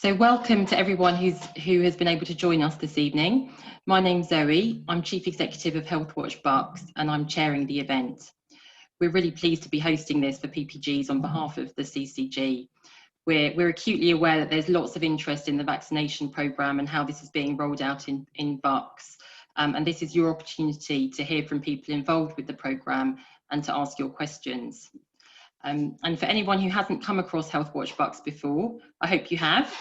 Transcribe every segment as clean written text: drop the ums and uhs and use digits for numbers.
So welcome to everyone who has been able to join us this evening. My name's Zoe. I'm Chief Executive of Healthwatch Bucks and I'm chairing the event. We're really pleased to be hosting this for PPGs on behalf of the CCG. We're acutely aware that there's lots of interest in the vaccination programme and how this is being rolled out in Bucks. And this is your opportunity to hear from people involved with the programme and to ask your questions. And for anyone who hasn't come across Healthwatch Bucks before, I hope you have.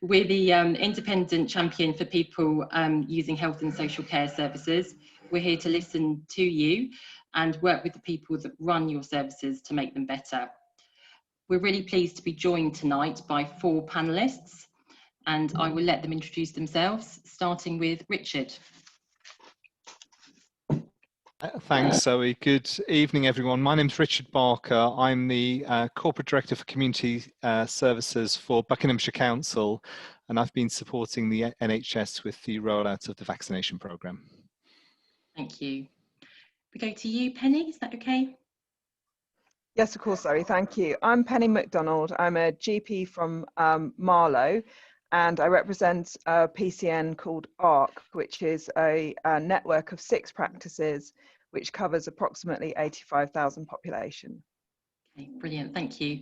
We're the independent champion for people using health and social care services. We're here to listen to you and work with the people that run your services to make them better. We're really pleased to be joined tonight by 4 panellists, and I will let them introduce themselves, starting with Richard. Thanks, Zoe. Good evening, everyone. My name's Richard Barker. I'm the Corporate Director for Community Services for Buckinghamshire Council, and I've been supporting the NHS with the rollout of the vaccination programme. Thank you. We go to you, Penny, is that okay? Yes, of course, Zoe, thank you. I'm Penny MacDonald. I'm a GP from Marlow, and I represent a PCN called ARC, which is a network of 6 practices, which covers approximately 85,000 population. Okay, brilliant, thank you.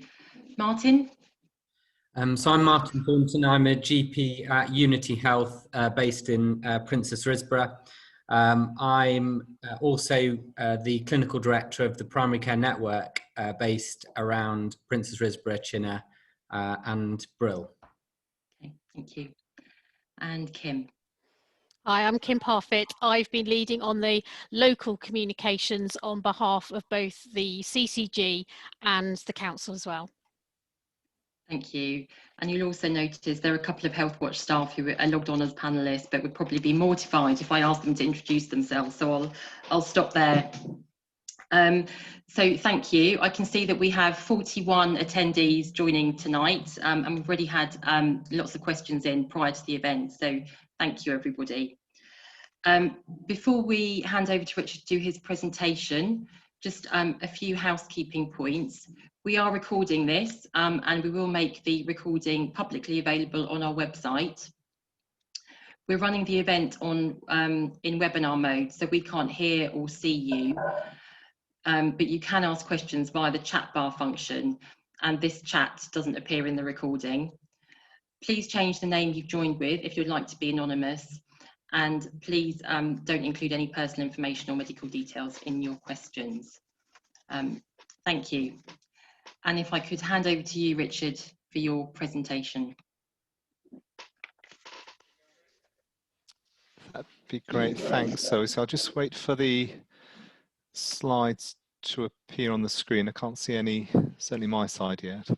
Martin? So I'm Martin Thornton. I'm a GP at Unity Health based in Princess Risborough. I'm also the clinical director of the primary care network based around Princess Risborough, Chinner and Brill. Okay, thank you. And Kim. Hi, I'm Kim Parfitt. I've been leading on the local communications on behalf of both the CCG and the council as well. Thank you. And you'll also notice there are a couple of Healthwatch staff who are logged on as panellists, but would probably be mortified if I asked them to introduce themselves. So I'll stop there. So thank you. I can see that we have 41 attendees joining tonight, and we've already had lots of questions in prior to the event. So thank you, everybody. Before we hand over to Richard to do his presentation, just a few housekeeping points. We are recording this and we will make the recording publicly available on our website. We're running the event on in webinar mode, so we can't hear or see you, but you can ask questions via the chat bar function, and this chat doesn't appear in the recording. Please change the name you've joined with if you'd like to be anonymous, and please don't include any personal information or medical details in your questions. Thank you. And if I could hand over to you, Richard, for your presentation. That'd be great, thanks. So I'll just wait for the slides to appear on the screen. I can't see any, certainly my side yet.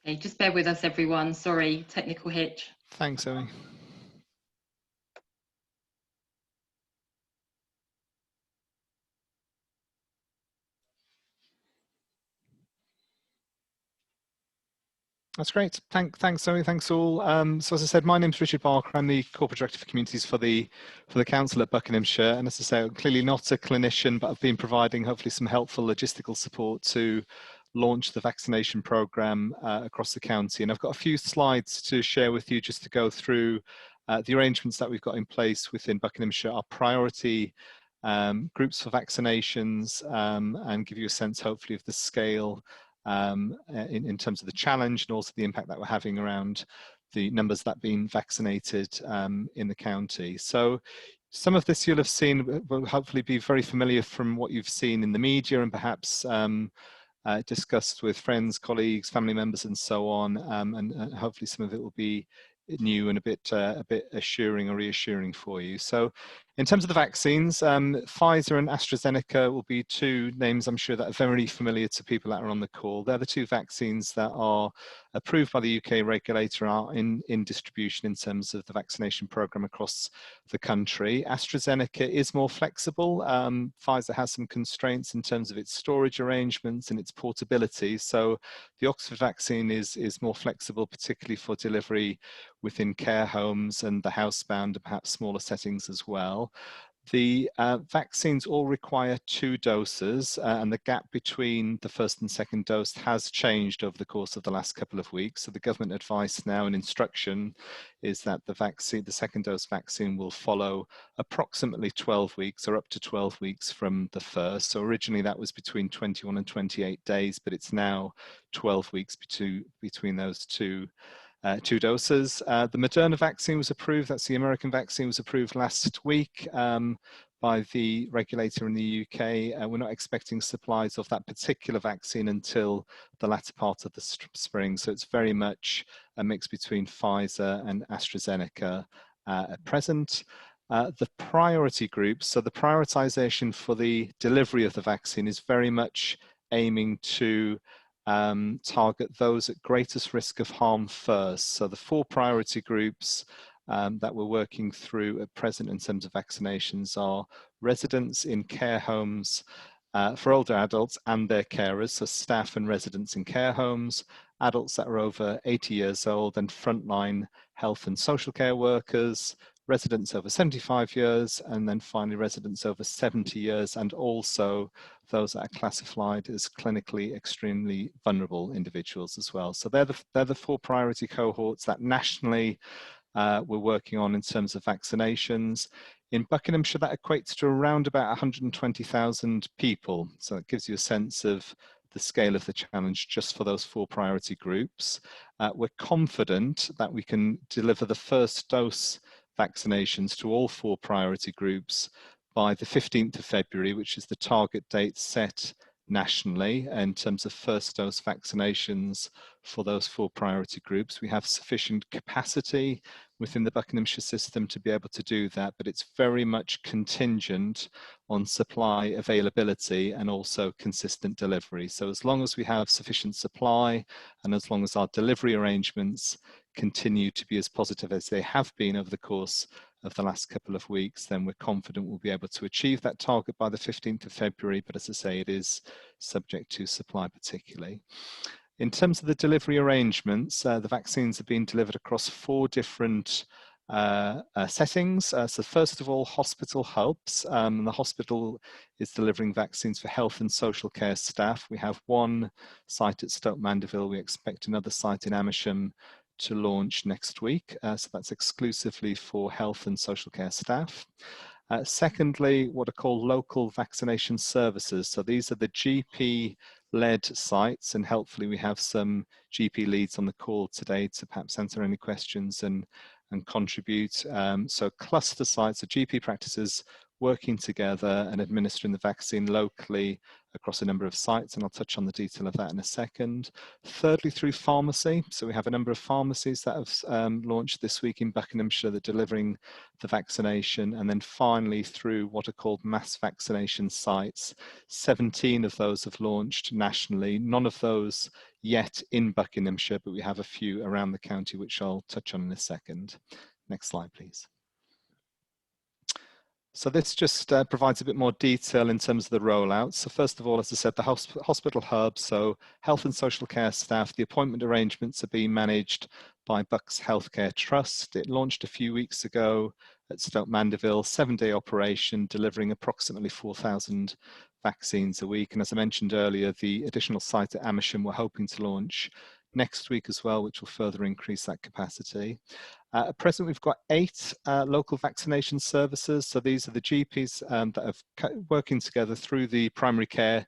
Okay, just bear with us, everyone. Sorry, technical hitch. Thanks, Zoe. That's great. Thanks, Zoe. Thanks all. So as I said, my name's Richard Barker. I'm the Corporate Director for Communities for the Council at Buckinghamshire. And as I say, I'm clearly not a clinician, but I've been providing hopefully some helpful logistical support to launch the vaccination programme across the county. And I've got a few slides to share with you just to go through the arrangements that we've got in place within Buckinghamshire, our priority groups for vaccinations, and give you a sense hopefully of the scale in terms of the challenge and also the impact that we're having around the numbers that have been vaccinated in the county. So some of this you'll have seen will hopefully be very familiar from what you've seen in the media and perhaps discussed with friends, colleagues, family members and so on, and hopefully some of it will be new and a bit assuring or reassuring for you. So In terms of the vaccines, Pfizer and Astrazeneca will be two names I'm sure that are very familiar to people that are on the call. They're the two vaccines that are approved by the UK regulator, are in distribution in terms of the vaccination programme across the country. AstraZeneca is more flexible. Pfizer has some constraints in terms of its storage arrangements and its portability. So the Oxford vaccine is more flexible, particularly for delivery within care homes and the housebound and perhaps smaller settings as well. The vaccines all require 2 doses, and the gap between the first and second dose has changed over the course of the last couple of weeks. So the government advice now and instruction is that the second dose vaccine will follow approximately 12 weeks or up to 12 weeks from the first. So originally that was between 21 and 28 days, but it's now 12 weeks between those two doses. The Moderna vaccine was approved, that's the American vaccine, was approved last week by the regulator in the UK. We're not expecting supplies of that particular vaccine until the latter part of the spring. So it's very much a mix between Pfizer and AstraZeneca at present. The priority groups, so the prioritization for the delivery of the vaccine is very much aiming to target those at greatest risk of harm first. So the 4 priority groups that we're working through at present in terms of vaccinations are residents in care homes for older adults and their carers, so staff and residents in care homes, adults that are over 80 years old, and frontline health and social care workers, residents over 75 years, and then finally residents over 70 years, and also those that are classified as clinically extremely vulnerable individuals as well. So they're the 4 priority cohorts that nationally we're working on in terms of vaccinations. In Buckinghamshire, that equates to around about 120,000 people. So it gives you a sense of the scale of the challenge just for those 4 priority groups. We're confident that we can deliver the first dose vaccinations to all 4 priority groups by the 15th of February, which is the target date set nationally in terms of first dose vaccinations for those 4 priority groups. We have sufficient capacity within the Buckinghamshire system to be able to do that, but it's very much contingent on supply availability and also consistent delivery. So as long as we have sufficient supply and as long as our delivery arrangements continue to be as positive as they have been over the course of the last couple of weeks, then we're confident we'll be able to achieve that target by the 15th of February. But as I say, it is subject to supply particularly. In terms of the delivery arrangements, the vaccines have been delivered across 4 different settings. So first of all, hospital hubs. The hospital is delivering vaccines for health and social care staff. We have 1 site at Stoke Mandeville. We expect another site in Amersham to launch next week. So that's exclusively for health and social care staff. Secondly, what are called local vaccination services. So these are the GP-led sites, and helpfully we have some GP leads on the call today to perhaps answer any questions and contribute. So cluster sites are GP practices working together and administering the vaccine locally across a number of sites, and I'll touch on the detail of that in a second. Thirdly, through pharmacy. So we have a number of pharmacies that have launched this week in Buckinghamshire that are delivering the vaccination. And then finally, through what are called mass vaccination sites. 17 of those have launched nationally, none of those yet in Buckinghamshire, but we have a few around the county, which I'll touch on in a second. Next slide, please. So this just provides a bit more detail in terms of the rollout. So first of all, as I said, the hospital hub, so health and social care staff, the appointment arrangements are being managed by Bucks Healthcare Trust. It launched a few weeks ago at Stoke Mandeville, 7-day operation, delivering approximately 4,000 vaccines a week. And as I mentioned earlier, the additional site at Amersham we're hoping to launch next week as well, which will further increase that capacity. At present, we've got 8 local vaccination services. So these are the GPs that are working together through the primary care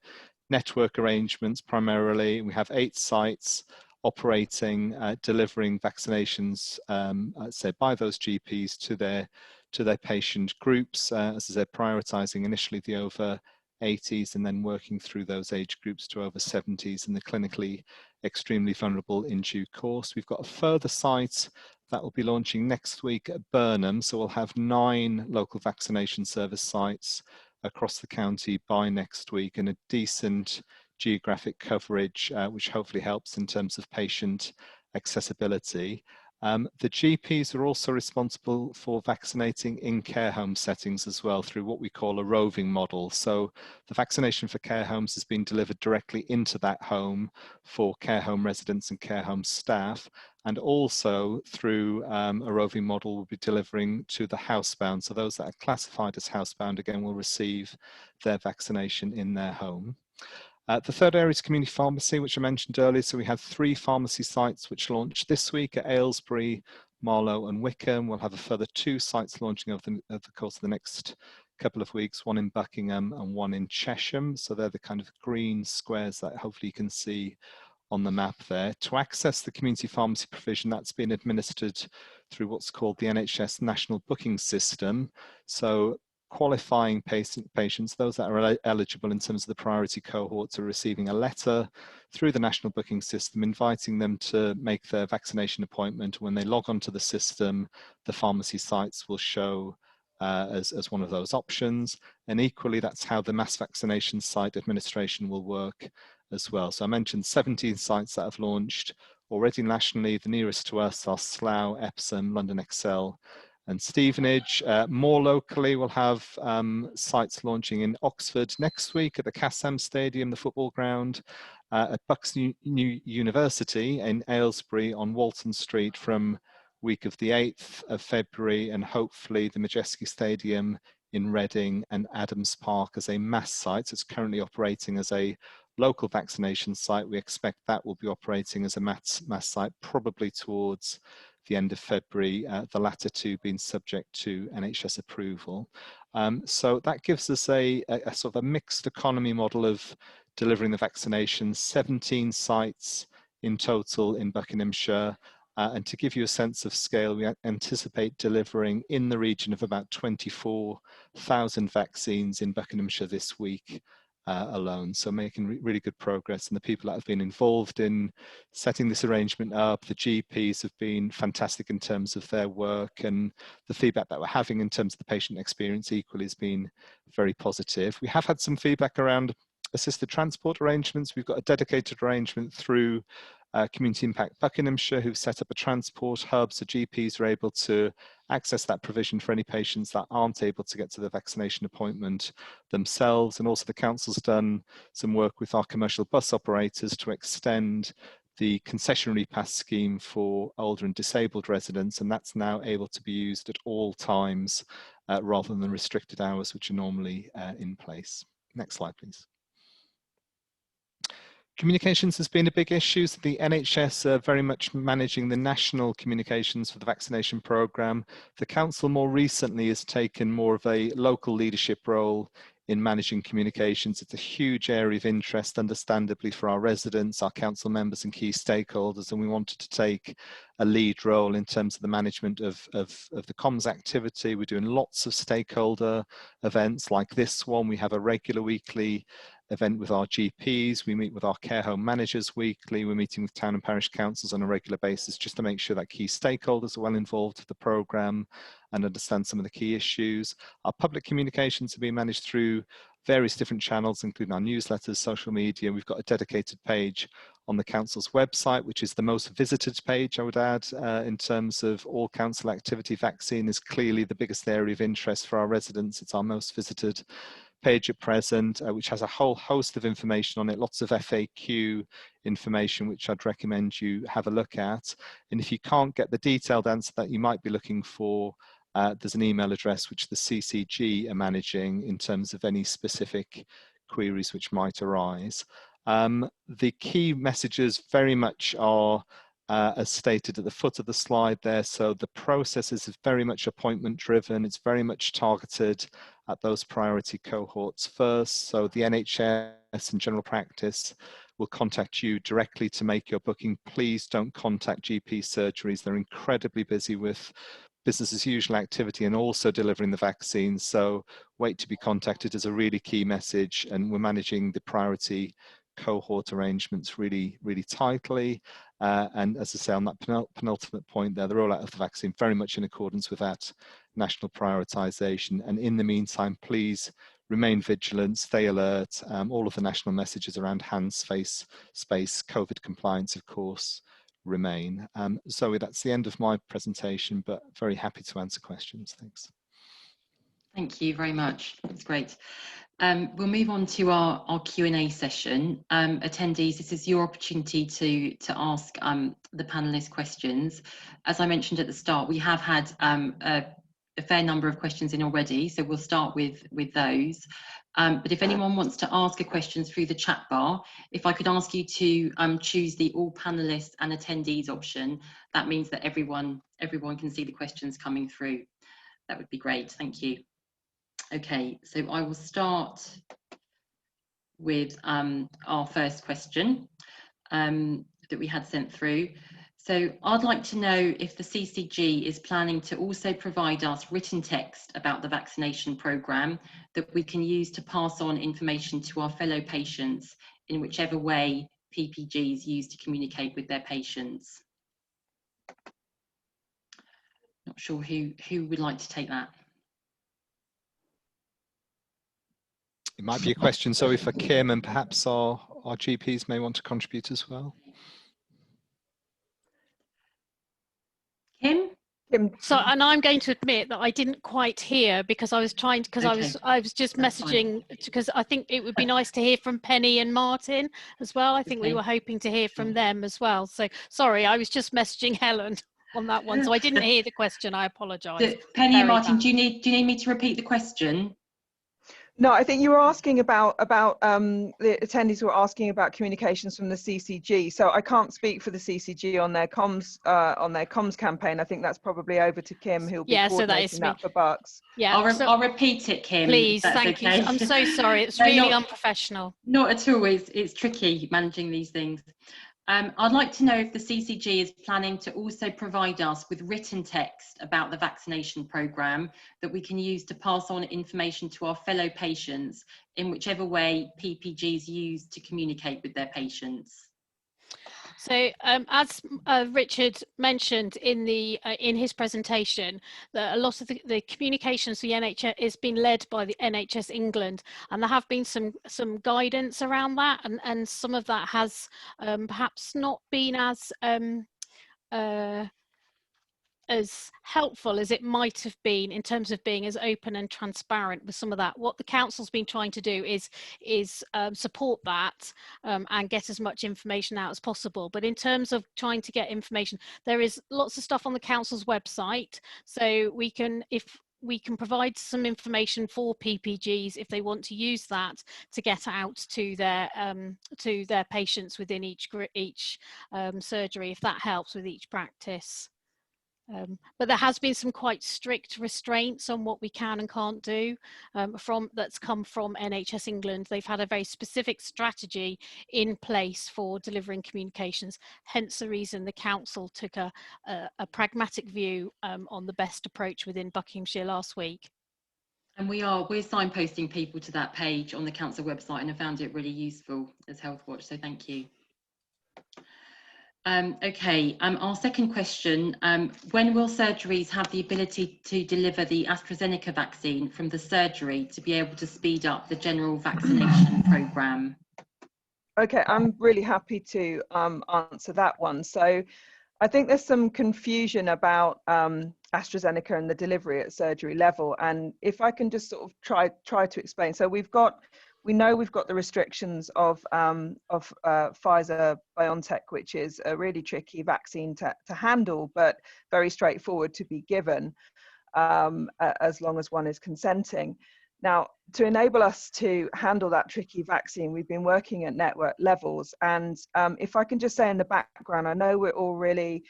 network arrangements primarily. We have 8 sites operating, delivering vaccinations, say by those GPs to their patient groups, as I said, prioritising initially the over 80s, and then working through those age groups to over 70s and the clinically extremely vulnerable in due course. We've got a further site that will be launching next week at Burnham, so we'll have 9 local vaccination service sites across the county by next week, and a decent geographic coverage, which hopefully helps in terms of patient accessibility. The GPs are also responsible for vaccinating in care home settings as well through what we call a roving model. So the vaccination for care homes has been delivered directly into that home for care home residents and care home staff, and also through a roving model we'll be delivering to the housebound. So those that are classified as housebound, again, will receive their vaccination in their home. The third area is community pharmacy, which I mentioned earlier. So we have 3 pharmacy sites which launched this week at Aylesbury, Marlow and Wickham. We'll have a further 2 sites launching over the course of the next couple of weeks, one in Buckingham and one in Chesham. So they're the kind of green squares that hopefully you can see on the map there. To access the community pharmacy provision, that's been administered through what's called the NHS National Booking System. So qualifying patients, those that are eligible in terms of the priority cohorts, are receiving a letter through the national booking system inviting them to make their vaccination appointment. When they log onto the system, the pharmacy sites will show as one of those options. And equally, that's how the mass vaccination site administration will work as well. So I mentioned 17 sites that have launched already nationally. The nearest to us are Slough, Epsom, London Excel and Stevenage. More locally, we'll have sites launching in Oxford next week at the Cassam Stadium, the football ground, at Bucks New University in Aylesbury on Walton Street from week of the 8th of February, and hopefully the Majeski Stadium in Reading and Adams Park as a mass site. It's currently operating as a local vaccination site. We expect that will be operating as a mass site probably towards the end of February, the latter 2 being subject to NHS approval. So that gives us a sort of a mixed economy model of delivering the vaccination, 17 sites in total in Buckinghamshire. And to give you a sense of scale, we anticipate delivering in the region of about 24,000 vaccines in Buckinghamshire this week alone. So making really good progress, and the people that have been involved in setting this arrangement up, the GPs, have been fantastic in terms of their work, and the feedback that we're having in terms of the patient experience equally has been very positive. We have had some feedback around assisted transport arrangements. We've got a dedicated arrangement through Community Impact Buckinghamshire, who've set up a transport hub so GPs are able to access that provision for any patients that aren't able to get to the vaccination appointment themselves. And also the council's done some work with our commercial bus operators to extend the concessionary pass scheme for older and disabled residents, and that's now able to be used at all times rather than the restricted hours which are normally in place. Next slide, please. Communications has been a big issue. So the NHS are very much managing the national communications for the vaccination programme. The council more recently has taken more of a local leadership role in managing communications. It's a huge area of interest, understandably, for our residents, our council members and key stakeholders, and we wanted to take a lead role in terms of the management of the comms activity. We're doing lots of stakeholder events like this one. We have a regular weekly event with our GPs. We meet with our care home managers weekly. We're meeting with town and parish councils on a regular basis just to make sure that key stakeholders are well involved with the programme and understand some of the key issues. Our public communications are being managed through various different channels, including our newsletters, social media. We've got a dedicated page on the council's website, which is the most visited page, I would add, in terms of all council activity. Vaccine is clearly the biggest area of interest for our residents. It's our most visited page at present, which has a whole host of information on it, lots of FAQ information, which I'd recommend you have a look at. And if you can't get the detailed answer that you might be looking for, there's an email address which the CCG are managing in terms of any specific queries which might arise. The key messages very much are as stated at the foot of the slide there. So the process is very much appointment driven. It's very much targeted at those priority cohorts first. So the NHS and general practice will contact you directly to make your booking. Please don't contact GP surgeries. They're incredibly busy with business as usual activity and also delivering the vaccine. So wait to be contacted is a really key message, and we're managing the priority cohort arrangements really tightly. And as I say, on that penultimate point there, the rollout of the vaccine very much in accordance with that national prioritization. And in the meantime, please remain vigilant, stay alert. All of the national messages around hands, face, space, COVID compliance, of course, remain. Zoe, that's the end of my presentation, but very happy to answer questions. Thanks. Thank you very much. That's great. We'll move on to our Q&A session. Attendees, this is your opportunity to ask the panelists questions. As I mentioned at the start, we have had a fair number of questions in already, so we'll start with those. But if anyone wants to ask a question through the chat bar, if I could ask you to choose the all panelists and attendees option, that means that everyone can see the questions coming through. That would be great, thank you. Okay, so I will start with our first question that we had sent through. So I'd like to know if the CCG is planning to also provide us written text about the vaccination programme that we can use to pass on information to our fellow patients in whichever way PPGs use to communicate with their patients. Not sure who would like to take that. It might be a question, Zoe, for Kim, and perhaps our GPs may want to contribute as well. Kim? So, and I'm going to admit that I didn't quite hear because I was trying to, because Okay. I was just That's messaging, because I think it would be nice to hear from Penny and Martin as well. I think we Okay. were hoping to hear from them as well. So sorry, I was just messaging Helen on that one, so I didn't hear the question. I apologise. Penny and Martin, do you need me to repeat the question? No, I think you were asking about the attendees were asking about communications from the CCG. So I can't speak for the CCG on their comms campaign. I think that's probably over to Kim, who'll be coordinating that for Bucks. Yeah, I'll repeat it, Kim. Please, thank you. I'm so sorry. It's really unprofessional. Not at all. It's tricky managing these things. I'd like to know if the CCG is planning to also provide us with written text about the vaccination programme that we can use to pass on information to our fellow patients in whichever way PPGs use to communicate with their patients. So as Richard mentioned in his presentation, that a lot of the communications for the NHS is being led by the NHS England, and there have been some guidance around that, and some of that has perhaps not been as helpful as it might have been in terms of being as open and transparent with some of that. What the council's been trying to do is support that and get as much information out as possible. But in terms of trying to get information, there is lots of stuff on the council's website, so we can provide some information for PPGs if they want to use that to get out to their patients within each surgery, if that helps with each practice. But there has been some quite strict restraints on what we can and can't do that's come from NHS England. They've had a very specific strategy in place for delivering communications, hence the reason the council took a pragmatic view on the best approach within Buckinghamshire last week. And we're signposting people to that page on the council website, and I found it really useful as Healthwatch, so thank you. Okay, our second question, when will surgeries have the ability to deliver the Astrazeneca vaccine from the surgery to be able to speed up the general vaccination programme? Okay, I'm really happy to answer that one. So I think there's some confusion about AstraZeneca and the delivery at surgery level. And if I can just sort of try to explain. So we know we've got the restrictions of Pfizer BioNTech, which is a really tricky vaccine to handle, but very straightforward to be given as long as one is consenting. Now, to enable us to handle that tricky vaccine, we've been working at network levels. And if I can just say in the background, I know we're all really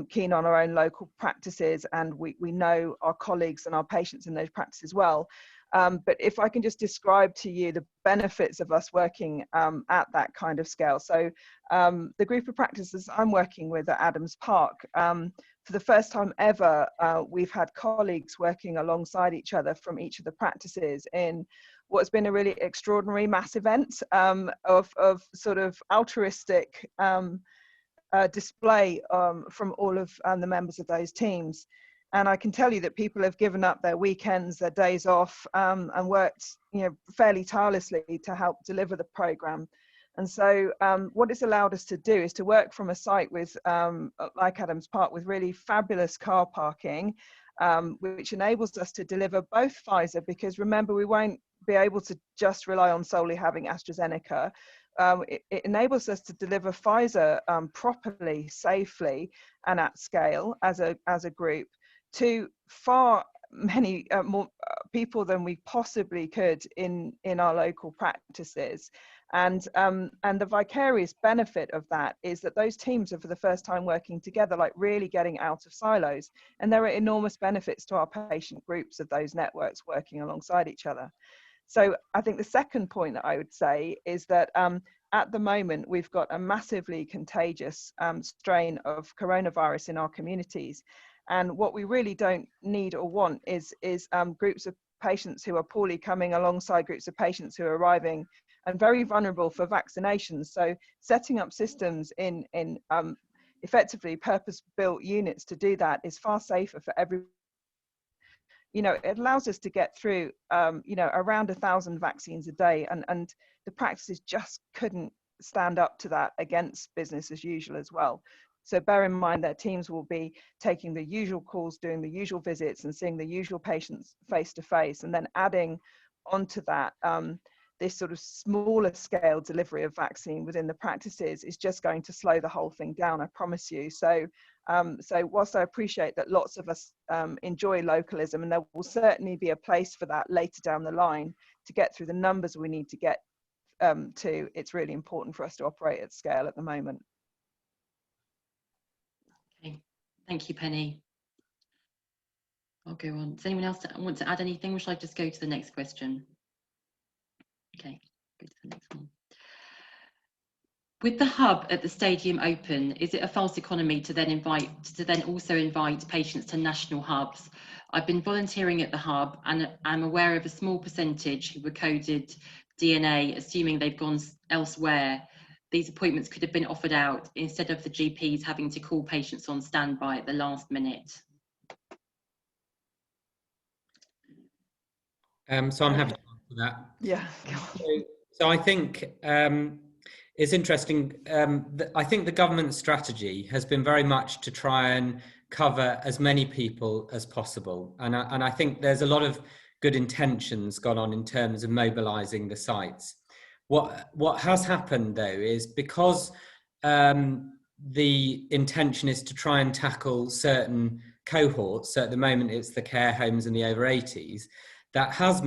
keen on our own local practices, and we know our colleagues and our patients in those practices well. But if I can just describe to you the benefits of us working at that kind of scale. So the group of practices I'm working with at Adams Park, for the first time ever, we've had colleagues working alongside each other from each of the practices in what's been a really extraordinary mass event of sort of altruistic display from all of the members of those teams. And I can tell you that people have given up their weekends, their days off, and worked, fairly tirelessly to help deliver the program. And so what it's allowed us to do is to work from a site with, like Adams Park, with really fabulous car parking, which enables us to deliver both Pfizer, because remember, we won't be able to just rely on solely having AstraZeneca. It enables us to deliver Pfizer properly, safely, and at scale as a group to far many more people than we possibly could in our local practices. And the vicarious benefit of that is that those teams are for the first time working together, like really getting out of silos. And there are enormous benefits to our patient groups of those networks working alongside each other. So I think the second point that I would say is that at the moment, we've got a massively contagious strain of coronavirus in our communities. And what we really don't need or want is groups of patients who are poorly coming alongside groups of patients who are arriving and very vulnerable for vaccinations. So setting up systems in effectively purpose-built units to do that is far safer for everyone. It allows us to get through, around 1,000 vaccines a day, and the practices just couldn't stand up to that against business as usual as well. So bear in mind that teams will be taking the usual calls, doing the usual visits, and seeing the usual patients face to face, and then adding onto that this sort of smaller scale delivery of vaccine within the practices is just going to slow the whole thing down, I promise you. So whilst I appreciate that lots of us enjoy localism, and there will certainly be a place for that later down the line to get through the numbers we need to get to, it's really important for us to operate at scale at the moment. Okay, thank you, Penny. I'll go on. Does anyone else want to add anything, or shall I just go to the next question? Okay, go to the next one. With the hub at the stadium open, is it a false economy to then also invite patients to national hubs? I've been volunteering at the hub and I'm aware of a small percentage who were coded DNA, assuming they've gone elsewhere. These appointments could have been offered out instead of the GPs having to call patients on standby at the last minute. So I'm happy to answer that. Yeah. So I think it's interesting. I think the government strategy has been very much to try and cover as many people as possible. And I think there's a lot of good intentions gone on in terms of mobilizing the sites. What has happened though is because the intention is to try and tackle certain cohorts, so at the moment it's the care homes and the over 80s, that has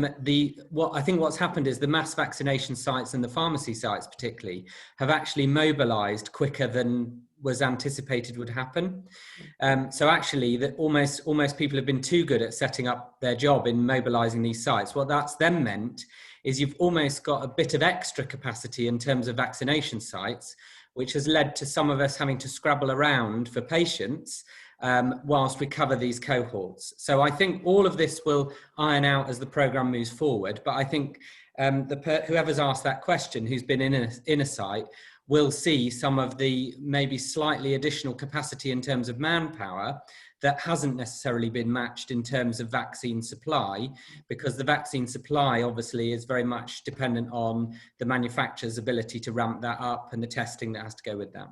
what's happened is the mass vaccination sites and the pharmacy sites particularly have actually mobilized quicker than was anticipated would happen. So actually that almost people have been too good at setting up their job in mobilizing these sites. What that's then meant is you've almost got a bit of extra capacity in terms of vaccination sites, which has led to some of us having to scrabble around for patients whilst we cover these cohorts. So I think all of this will iron out as the programme moves forward. But I think whoever's asked that question, who's been in a site, will see some of the maybe slightly additional capacity in terms of manpower that hasn't necessarily been matched in terms of vaccine supply, because the vaccine supply obviously is very much dependent on the manufacturer's ability to ramp that up and the testing that has to go with that.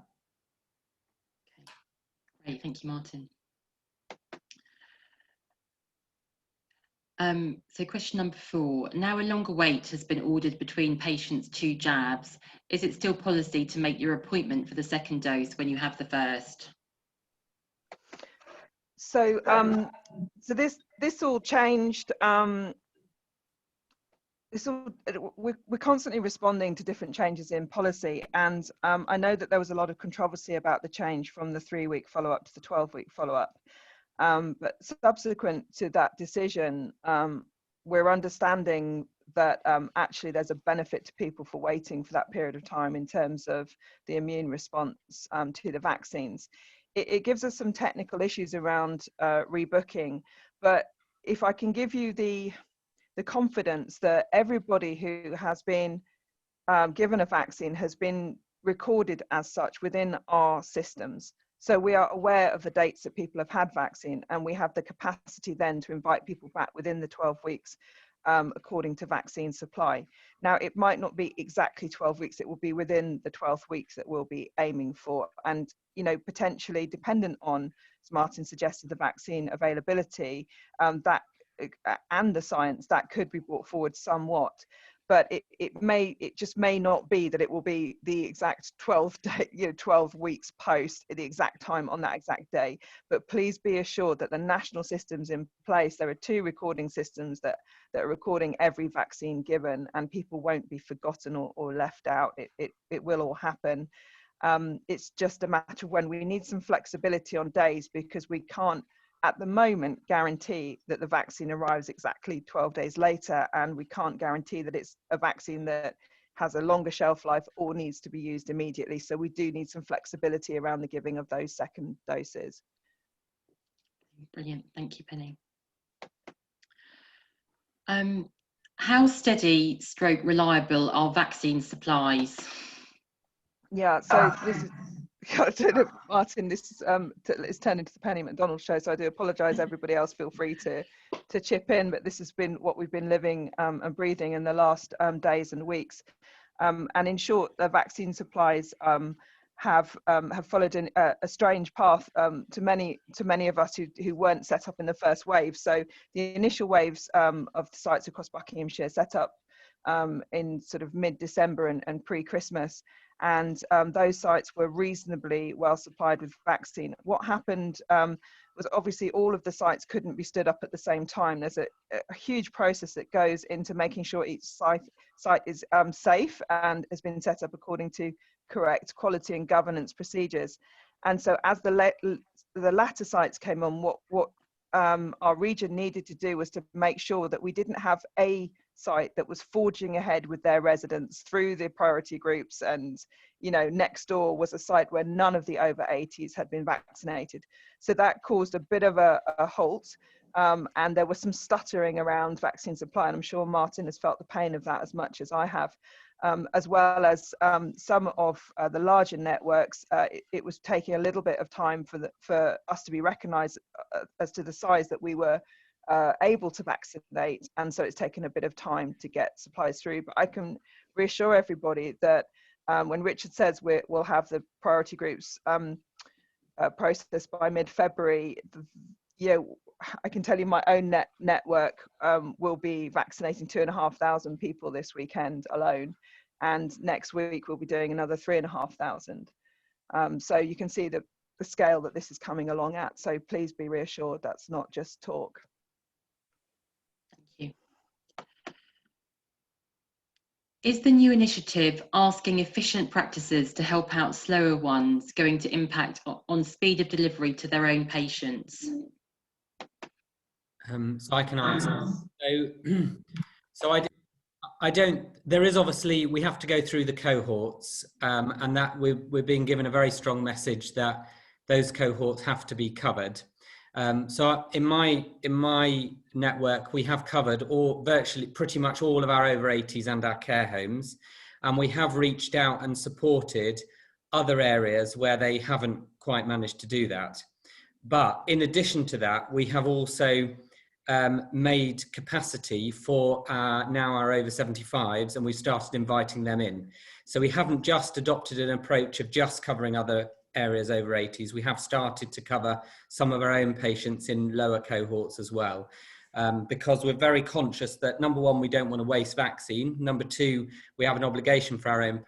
Great, thank you, Martin. So question number 4. Now a longer wait has been ordered between patients' 2 jabs. Is it still policy to make your appointment for the second dose when you have the first? So this all changed. We're constantly responding to different changes in policy, and I know that there was a lot of controversy about the change from the 3-week follow-up to the 12-week follow-up. But subsequent to that decision, we're understanding that actually there's a benefit to people for waiting for that period of time in terms of the immune response to the vaccines. It gives us some technical issues around rebooking, but if I can give you the confidence that everybody who has been given a vaccine has been recorded as such within our systems. So we are aware of the dates that people have had vaccine, and we have the capacity then to invite people back within the 12 weeks according to vaccine supply. Now, it might not be exactly 12 weeks, it will be within the 12 weeks that we'll be aiming for. And, you know, potentially dependent on, as Martin suggested, the vaccine availability, that and the science, that could be brought forward somewhat. But it just may not be that it will be the exact 12 weeks post the exact time on that exact day. But please be assured that the national systems in place, there are 2 recording systems that are recording every vaccine given, and people won't be forgotten or left out. It will all happen. It's just a matter of when. We need some flexibility on days, because we can't at the moment guarantee that the vaccine arrives exactly 12 days later, and we can't guarantee that it's a vaccine that has a longer shelf life or needs to be used immediately. So we do need some flexibility around the giving of those second doses. Brilliant, thank you, Penny. How steady / reliable are vaccine supplies? Yeah, so this is Martin, this is it's turned into the Penny McDonald show, so I do apologise. Everybody else, feel free to chip in, but this has been what we've been living and breathing in the last days and weeks. And in short, the vaccine supplies have followed a strange path to many of us who weren't set up in the first wave. So the initial waves of the sites across Buckinghamshire set up in sort of mid-December and pre-Christmas. And those sites were reasonably well supplied with vaccine. What happened was obviously all of the sites couldn't be stood up at the same time. There's a huge process that goes into making sure each site is safe and has been set up according to correct quality and governance procedures. And so as the latter sites came on, what our region needed to do was to make sure that we didn't have a site that was forging ahead with their residents through the priority groups, and you know, next door was a site where none of the over 80s had been vaccinated. So that caused a bit of a halt, and there was some stuttering around vaccine supply, and I'm sure Martin has felt the pain of that as much as I have, as well as some of the larger networks. It was taking a little bit of time for us to be recognised as to the size that we were able to vaccinate, and so it's taken a bit of time to get supplies through. But I can reassure everybody that when Richard says we'll have the priority groups processed by mid-February, you know, I can tell you my own network will be vaccinating 2,500 people this weekend alone, and next week we'll be doing another 3,500. So you can see the scale that this is coming along at. So please be reassured that's not just talk. Thank you. Is the new initiative asking efficient practices to help out slower ones going to impact on speed of delivery to their own patients? So I can answer. So I don't. There is obviously, we have to go through the cohorts, and that we're being given a very strong message that those cohorts have to be covered. So in my network, we have covered virtually pretty much all of our over 80s and our care homes, and we have reached out and supported other areas where they haven't quite managed to do that. But in addition to that, we have also made capacity for now our over 75s, and we started inviting them in. So we haven't just adopted an approach of just covering other areas over 80s. We have started to cover some of our own patients in lower cohorts as well, because we're very conscious that, number one, we don't want to waste vaccine. Number two, we have an obligation for our own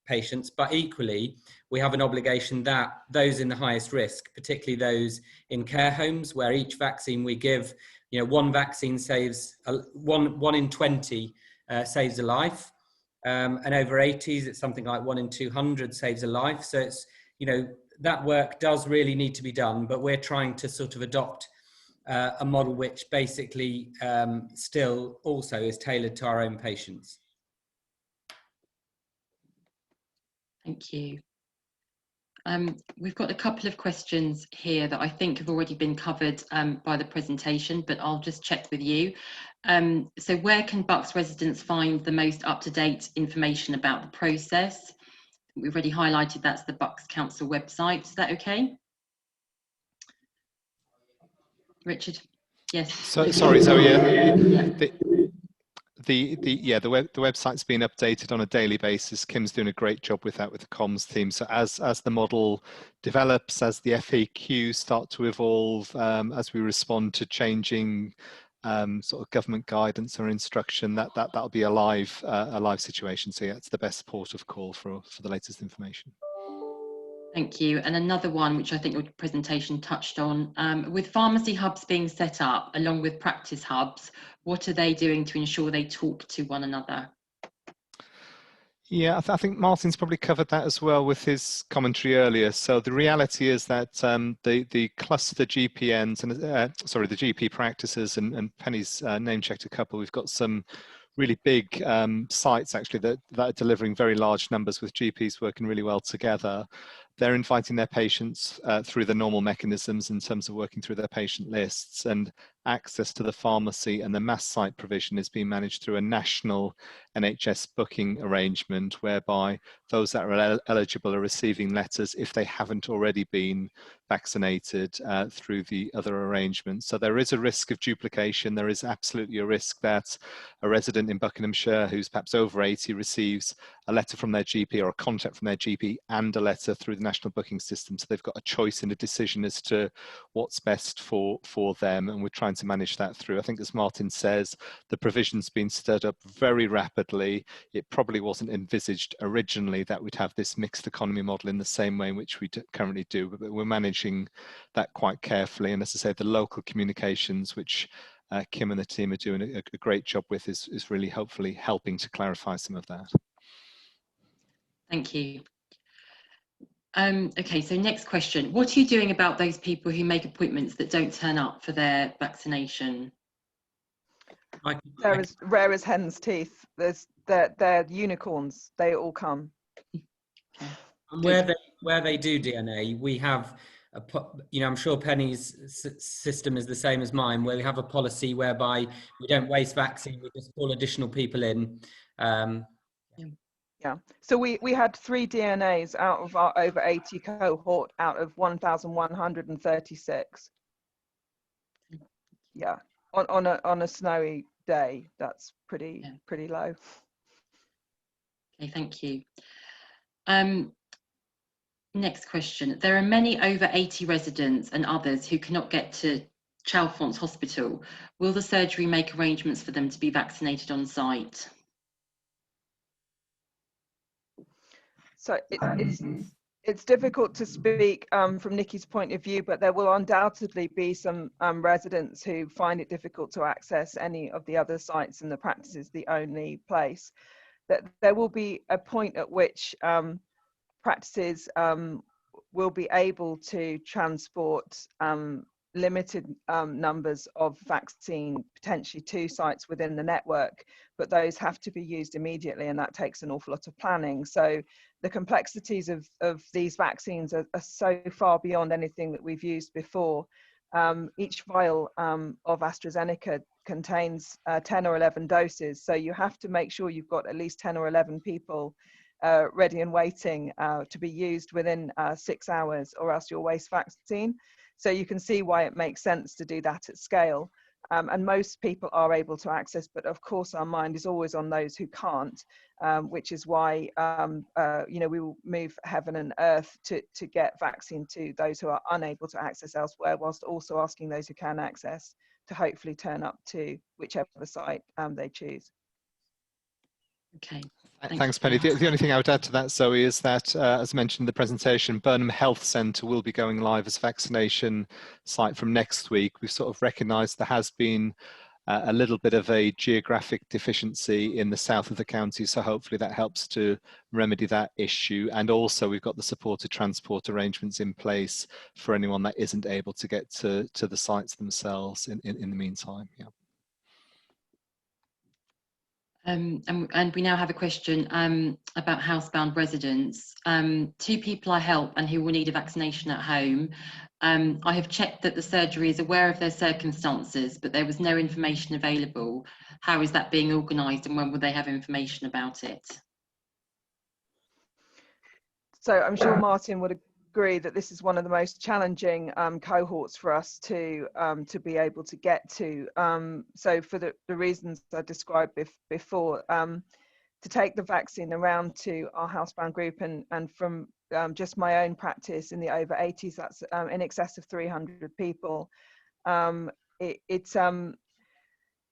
patients, but equally we have an obligation that those in the highest risk, particularly those in care homes, where each vaccine we give, you know, one vaccine saves one in 20 saves a life, and over 80s it's something like 1 in 200 saves a life. So it's, you know, that work does really need to be done, but we're trying to sort of adopt a model which basically still also is tailored to our own patients. Thank you. We've got a couple of questions here that I think have already been covered by the presentation, but I'll just check with you. So where can Bucks residents find the most up-to-date information about the process? We've already highlighted that's the Bucks Council website. Is that okay? Richard? Yes. So, sorry, Zoe. Yeah. The website's been updated on a daily basis. Kim's doing a great job with that with the comms team. So as the model develops, as the FAQ start to evolve, as we respond to changing sort of government guidance or instruction, that'll be a live situation. So yeah, it's the best port of call for the latest information. Thank you. And another one, which I think your presentation touched on, with pharmacy hubs being set up along with practice hubs, what are they doing to ensure they talk to one another? Yeah, I think Martin's probably covered that as well with his commentary earlier. So the reality is that the cluster GPNs and the GP practices, and Penny's name-checked a couple. We've got some really big sites actually that are delivering very large numbers with GPs working really well together. They're inviting their patients through the normal mechanisms in terms of working through their patient lists, and access to the pharmacy and the mass site provision is being managed through a national NHS booking arrangement whereby those that are eligible are receiving letters if they haven't already been vaccinated through the other arrangements. So there is a risk of duplication. There is absolutely a risk that a resident in Buckinghamshire who's perhaps over 80 receives a letter from their GP or a contact from their GP and a letter through the national booking system. So they've got a choice and a decision as to what's best for them, and we're trying to manage that through. I think, as Martin says, the provision's been stirred up very rapidly. It probably wasn't envisaged originally that we'd have this mixed economy model in the same way in which we currently do, but we're managing that quite carefully. And as I say, the local communications, which Kim and the team are doing a great job with, is really hopefully helping to clarify some of that. Thank you. Okay, so next question. What are you doing about those people who make appointments that don't turn up for their vaccination? They're as rare as hen's teeth. They're unicorns. They all come. And where they do DNA, we have I'm sure Penny's system is the same as mine, where we have a policy whereby we don't waste vaccine, we just call additional people in. Yeah, so we had 3 DNAs out of our over 80 cohort out of 1,136. Yeah, on a snowy day, that's pretty low. Okay, thank you. Next question. There are many over 80 residents and others who cannot get to Chalfonts Hospital. Will the surgery make arrangements for them to be vaccinated on site? So it's difficult to speak from Nikki's point of view, but there will undoubtedly be some residents who find it difficult to access any of the other sites, and the practice is the only place. That there will be a point at which practices will be able to transport limited numbers of vaccine potentially to sites within the network, but those have to be used immediately, and that takes an awful lot of planning. So the complexities of these vaccines are so far beyond anything that we've used before. Each vial of Astrazeneca contains 10 or 11 doses, so you have to make sure you've got at least 10 or 11 people ready and waiting to be used within 6 hours, or else you'll waste vaccine. So you can see why it makes sense to do that at scale. And most people are able to access, but of course our mind is always on those who can't, which is why we will move heaven and earth to get vaccine to those who are unable to access elsewhere, whilst also asking those who can access to hopefully turn up to whichever site they choose. Okay. Thanks, Penny. The only thing I would add to that, Zoe, is that, as mentioned in the presentation, Burnham Health Centre will be going live as a vaccination site from next week. We've sort of recognised there has been a little bit of a geographic deficiency in the south of the county, so hopefully that helps to remedy that issue. And also we've got the supported transport arrangements in place for anyone that isn't able to get to the sites themselves in the meantime. Yeah. And we now have a question about housebound residents. 2 people I help and who will need a vaccination at home. I have checked that the surgery is aware of their circumstances, but there was no information available. How is that being organised, and when will they have information about it? So I'm sure Martin would agree that this is one of the most challenging cohorts for us to be able to get to. So for the reasons I described before, to take the vaccine around to our housebound group and from just my own practice in the over 80s, that's in excess of 300 people.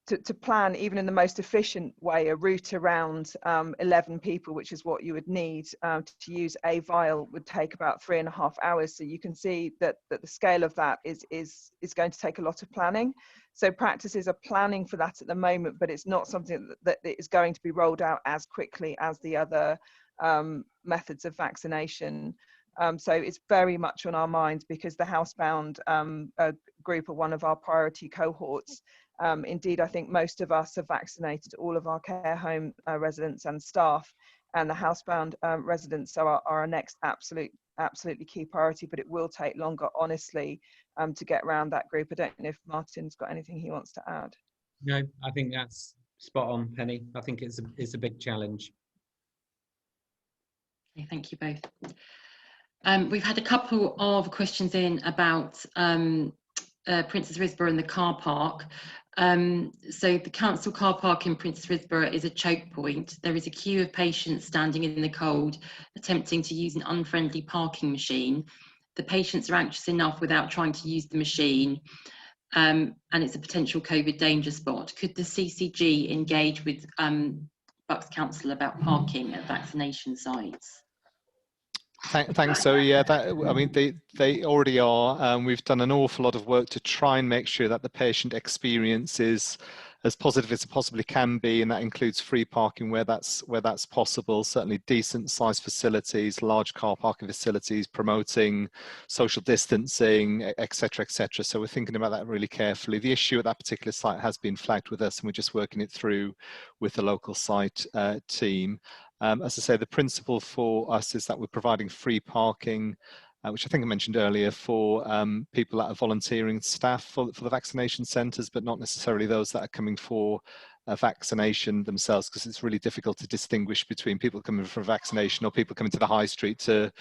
To plan, even in the most efficient way, a route around 11 people, which is what you would need to use a vial, would take about 3.5 hours. So you can see that the scale of that is going to take a lot of planning. So practices are planning for that at the moment, but it's not something that is going to be rolled out as quickly as the other methods of vaccination. So it's very much on our minds, because the housebound group are one of our priority cohorts. Indeed, I think most of us have vaccinated all of our care home residents and staff, and the housebound residents are our next absolutely key priority, but it will take longer, honestly, to get around that group. I don't know if Martin's got anything he wants to add. No, I think that's spot on, Penny. I think it's a big challenge. Okay, thank you both. We've had a couple of questions in about Princess Risborough and the car park. So the council car park in Princess Risborough is a choke point. There is a queue of patients standing in the cold, attempting to use an unfriendly parking machine. The patients are anxious enough without trying to use the machine, and it's a potential COVID danger spot. Could the CCG engage with Bucks Council about parking at vaccination sites? Thanks. So yeah, I mean, they already are. We've done an awful lot of work to try and make sure that the patient experience is as positive as it possibly can be, and that includes free parking where that's possible. Certainly, decent sized facilities, large car parking facilities, promoting social distancing, etc., etc. So we're thinking about that really carefully. The issue at that particular site has been flagged with us, and we're just working it through with the local site team. As I say, the principle for us is that we're providing free parking, which I think I mentioned earlier, for people that are volunteering staff for the vaccination centres, but not necessarily those that are coming for a vaccination themselves, because it's really difficult to distinguish between people coming for a vaccination or people coming to the high street to,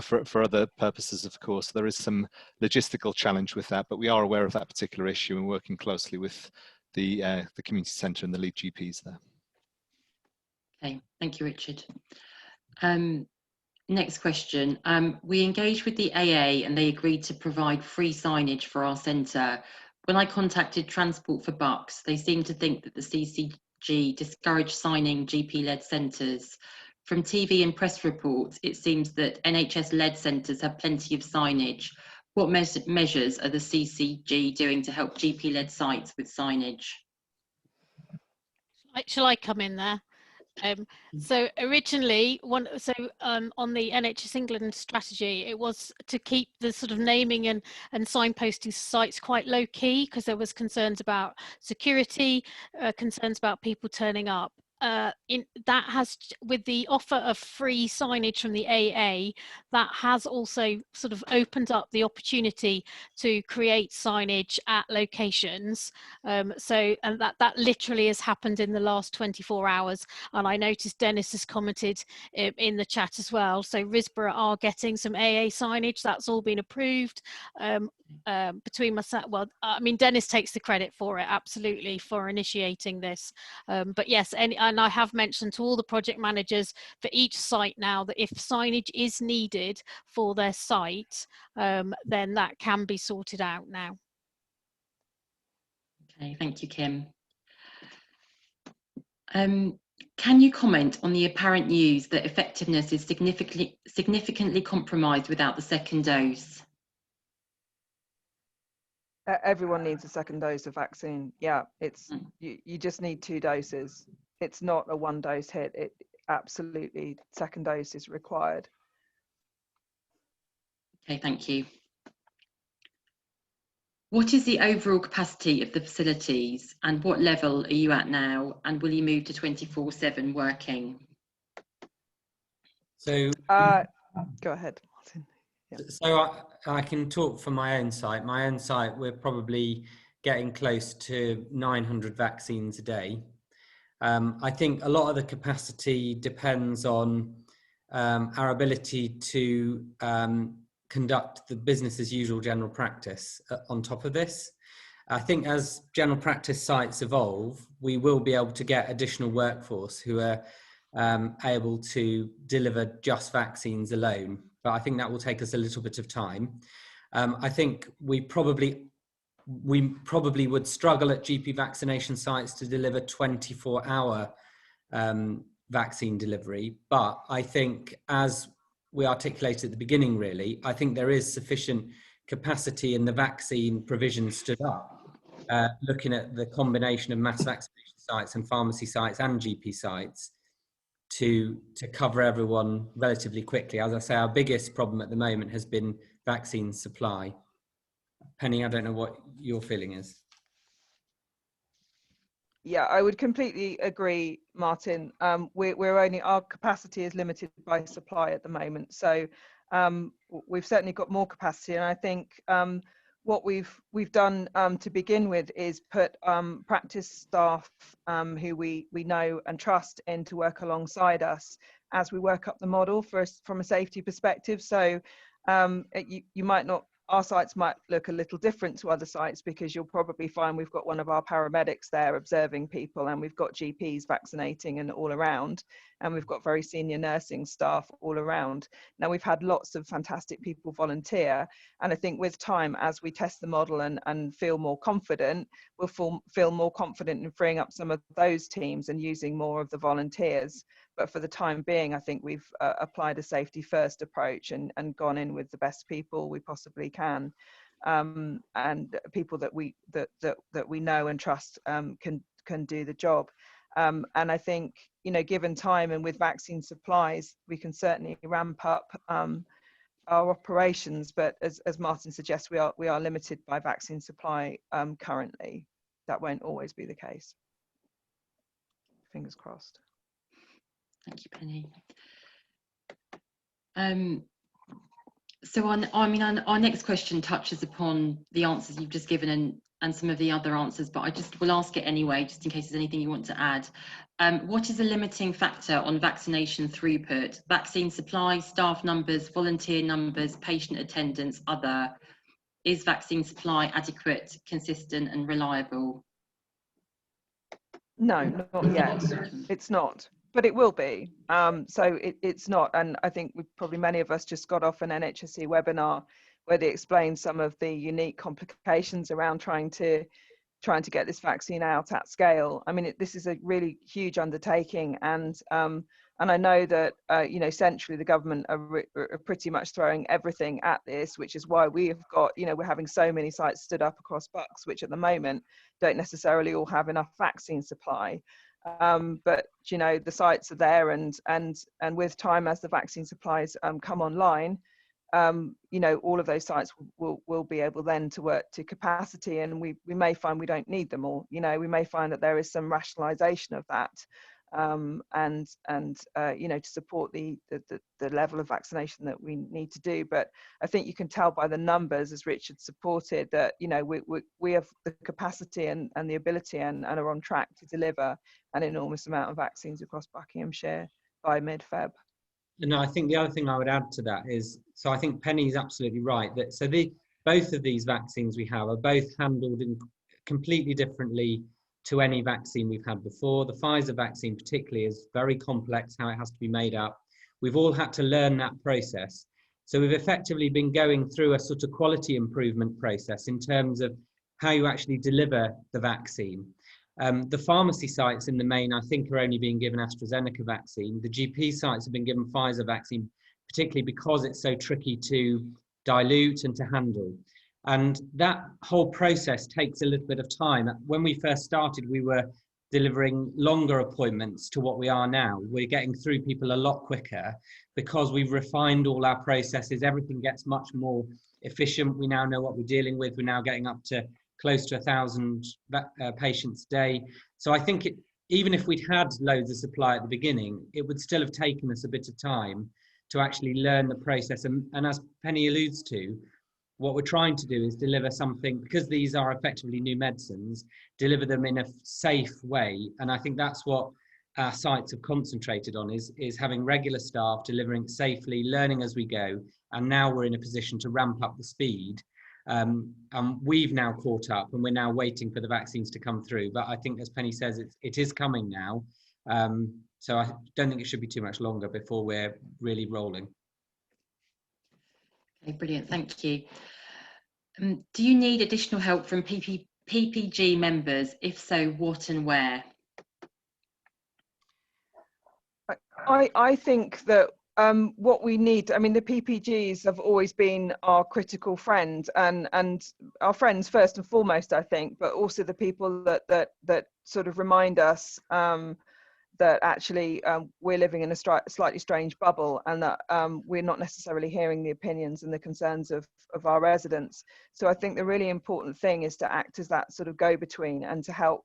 for other purposes, of course. There is some logistical challenge with that, but we are aware of that particular issue and working closely with the community centre and the lead GPs there. Okay, thank you, Richard. Next question. We engaged with the AA and they agreed to provide free signage for our centre. When I contacted Transport for Bucks, they seemed to think that the CCG discouraged signing GP-led centres. From TV and press reports, it seems that NHS-led centres have plenty of signage. What measures are the CCG doing to help GP-led sites with signage? Shall I come in there? So originally, on the NHS England strategy, it was to keep the sort of naming and signposting sites quite low key, because there was concerns about security, concerns about people turning up. That has, with the offer of free signage from the AA, that has also sort of opened up the opportunity to create signage at locations. And that literally has happened in the last 24 hours. And I noticed Dennis has commented in the chat as well. So Risborough are getting some AA signage. That's all been approved. Between myself, well, I mean, Dennis takes the credit for it, absolutely, for initiating this. But yes, and I have mentioned to all the project managers for each site now that if signage is needed for their site, then that can be sorted out now. Okay, thank you, Kim. Can you comment on the apparent news that effectiveness is significantly compromised without the second dose? Everyone needs a second dose of vaccine. Yeah, it's Mm. you just need 2 doses. It's not a 1 dose hit. It absolutely, second dose is required. Okay, thank you. What is the overall capacity of the facilities and what level are you at now, and will you move to 24/7 working? So, Go ahead, Martin. so I can talk for my own site. My own site, we're probably getting close to 900 vaccines a day. I think a lot of the capacity depends on our ability to conduct the business as usual general practice on top of this. I think as general practice sites evolve, we will be able to get additional workforce who are able to deliver just vaccines alone. But I think that will take us a little bit of time. I think we probably would struggle at GP vaccination sites to deliver 24-hour vaccine delivery. But I think, as we articulated at the beginning, really, I think there is sufficient capacity in the vaccine provision stood up. Looking at the combination of mass vaccination sites and pharmacy sites and GP sites to cover everyone relatively quickly. As I say, our biggest problem at the moment has been vaccine supply. Penny, I don't know what your feeling is. Yeah, I would completely agree, Martin. Our capacity is limited by supply at the moment. So we've certainly got more capacity, and I think what we've done to begin with is put practice staff who we know and trust in to work alongside us as we work up the model from a safety perspective. So you might not. Our sites might look a little different to other sites because you'll probably find we've got one of our paramedics there observing people, and we've got GPs vaccinating and all around, and we've got very senior nursing staff all around. Now, we've had lots of fantastic people volunteer, and I think with time, as we test the model and feel more confident, we'll feel more confident in freeing up some of those teams and using more of the volunteers. But for the time being, I think we've applied a safety first approach and gone in with the best people we possibly can, and people that we know and trust can do the job. And I think, given time and with vaccine supplies, we can certainly ramp up our operations. But as Martin suggests, we are limited by vaccine supply currently. That won't always be the case. Fingers crossed. Thank you, Penny. So our next question touches upon the answers you've just given and some of the other answers, but I just will ask it anyway, just in case there's anything you want to add. What is a limiting factor on vaccination throughput? Vaccine supply, staff numbers, volunteer numbers, patient attendance, other? Is vaccine supply adequate, consistent and reliable? No, not yet. It's not, but it will be. So it's not, and I think many of us just got off an NHSE webinar where they explained some of the unique complications around trying to get this vaccine out at scale. I mean, this is a really huge undertaking, and I know that centrally the government are pretty much throwing everything at this, which is why we have got, we're having so many sites stood up across Bucks, which at the moment don't necessarily all have enough vaccine supply. But the sites are there, and with time, as the vaccine supplies come online, all of those sites will be able then to work to capacity, and we may find we don't need them all. We may find that there is some rationalization of that, and to support the level of vaccination that we need to do. But I think you can tell by the numbers, as Richard supported, that we have the capacity and the ability and are on track to deliver an enormous amount of vaccines across Buckinghamshire by mid-Feb. No, I think the other thing I would add to that is, so I think Penny's absolutely right, that both of these vaccines we have are both handled completely differently to any vaccine we've had before. The Pfizer vaccine particularly is very complex, how it has to be made up. We've all had to learn that process. So we've effectively been going through a sort of quality improvement process in terms of how you actually deliver the vaccine. The pharmacy sites in the main, I think, are only being given Astrazeneca vaccine. The GP sites have been given Pfizer vaccine, particularly because it's so tricky to dilute and to handle. And that whole process takes a little bit of time. When we first started, we were delivering longer appointments to what we are now. We're getting through people a lot quicker because we've refined all our processes. Everything gets much more efficient. We now know what we're dealing with. We're now getting up to close to 1,000 patients a day. So I think even if we'd had loads of supply at the beginning, it would still have taken us a bit of time to actually learn the process. And as Penny alludes to, what we're trying to do is deliver something, because these are effectively new medicines, deliver them in a safe way. And I think that's what our sites have concentrated on, is having regular staff delivering safely, learning as we go. And now we're in a position to ramp up the speed. And we've now caught up, and we're now waiting for the vaccines to come through. But I think, as Penny says, it is coming now. So I don't think it should be too much longer before we're really rolling. Okay, brilliant, thank you. Do you need additional help from PPG members? If so, what and where? I think that what we need, I mean, the PPGs have always been our critical friend, and our friends first and foremost, I think, but also the people that sort of remind us that actually we're living in a slightly strange bubble, and that we're not necessarily hearing the opinions and the concerns of our residents. So I think the really important thing is to act as that sort of go-between, and to help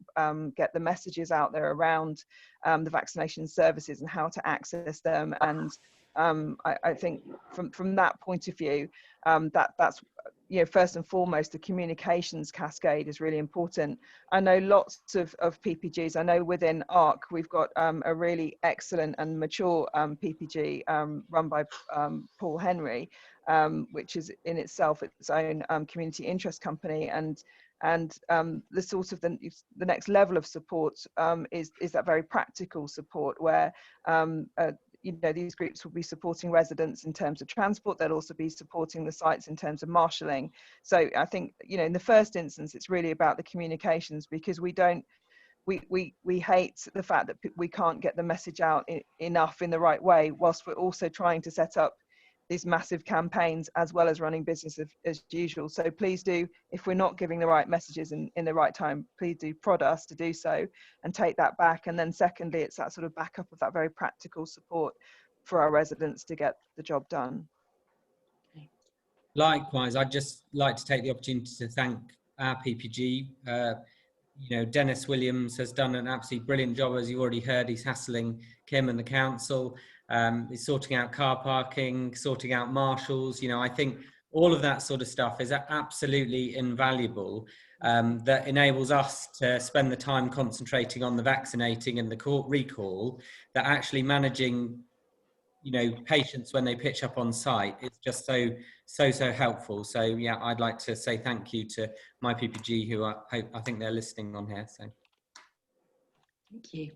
get the messages out there around the vaccination services and how to access them. And I think from that point of view, that's, you know, first and foremost, the communications cascade is really important. I know lots of PPGs. I know within ARC we've got a really excellent and mature PPG run by Paul Henry, which is in itself its own community interest company. And the sort of the next level of support is that very practical support, where you know, these groups will be supporting residents in terms of transport. They'll also be supporting the sites in terms of marshalling. So I think, you know, in the first instance, it's really about the communications, because we hate the fact that we can't get the message out enough in the right way, whilst we're also trying to set up these massive campaigns as well as running business as usual. So please do, if we're not giving the right messages in the right time, please do prod us to do so and take that back. And then secondly, it's that sort of backup of that very practical support for our residents to get the job done. Likewise, I'd just like to take the opportunity to thank our PPG. You know, Dennis Williams has done an absolutely brilliant job, as you already heard. He's hassling Kim and the council. He's sorting out car parking, sorting out marshals. You know, I think all of that sort of stuff is absolutely invaluable. That enables us to spend the time concentrating on the vaccinating and the court recall, that actually managing, you know, patients when they pitch up on site, it's just so helpful. So yeah, I'd like to say thank you to my PPG, who I think they're listening on here. So Thank you.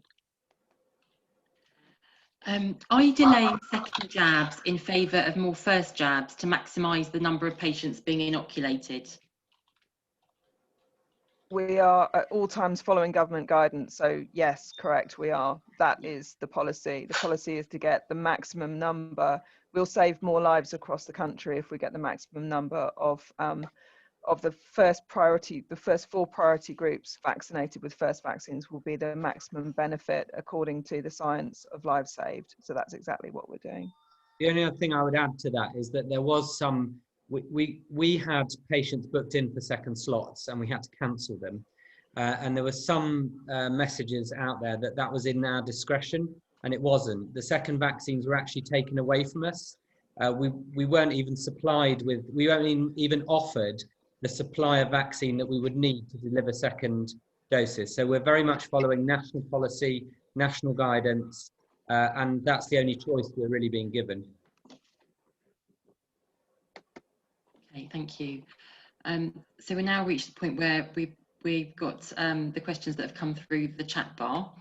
Are you delaying second jabs in favour of more first jabs to maximise the number of patients being inoculated? We are at all times following government guidance. So yes, correct, we are. That is the policy. The policy is to get the maximum number. We'll save more lives across the country if we get the maximum number of the first priority, the first 4 priority groups vaccinated with first vaccines will be the maximum benefit according to the science of lives saved. So that's exactly what we're doing. the only other thing I would add to that is that there was some, we had patients booked in for second slots and we had to cancel them. And there were some messages out there that was in our discretion, and it wasn't. The second vaccines were actually taken away from us. We weren't even supplied with, we weren't even offered the supply of vaccine that we would need to deliver second doses. So we're very much following national policy, national guidance, and that's the only choice we're really being given. Okay, thank you. So we now reached the point where we've got the questions that have come through the chat bar.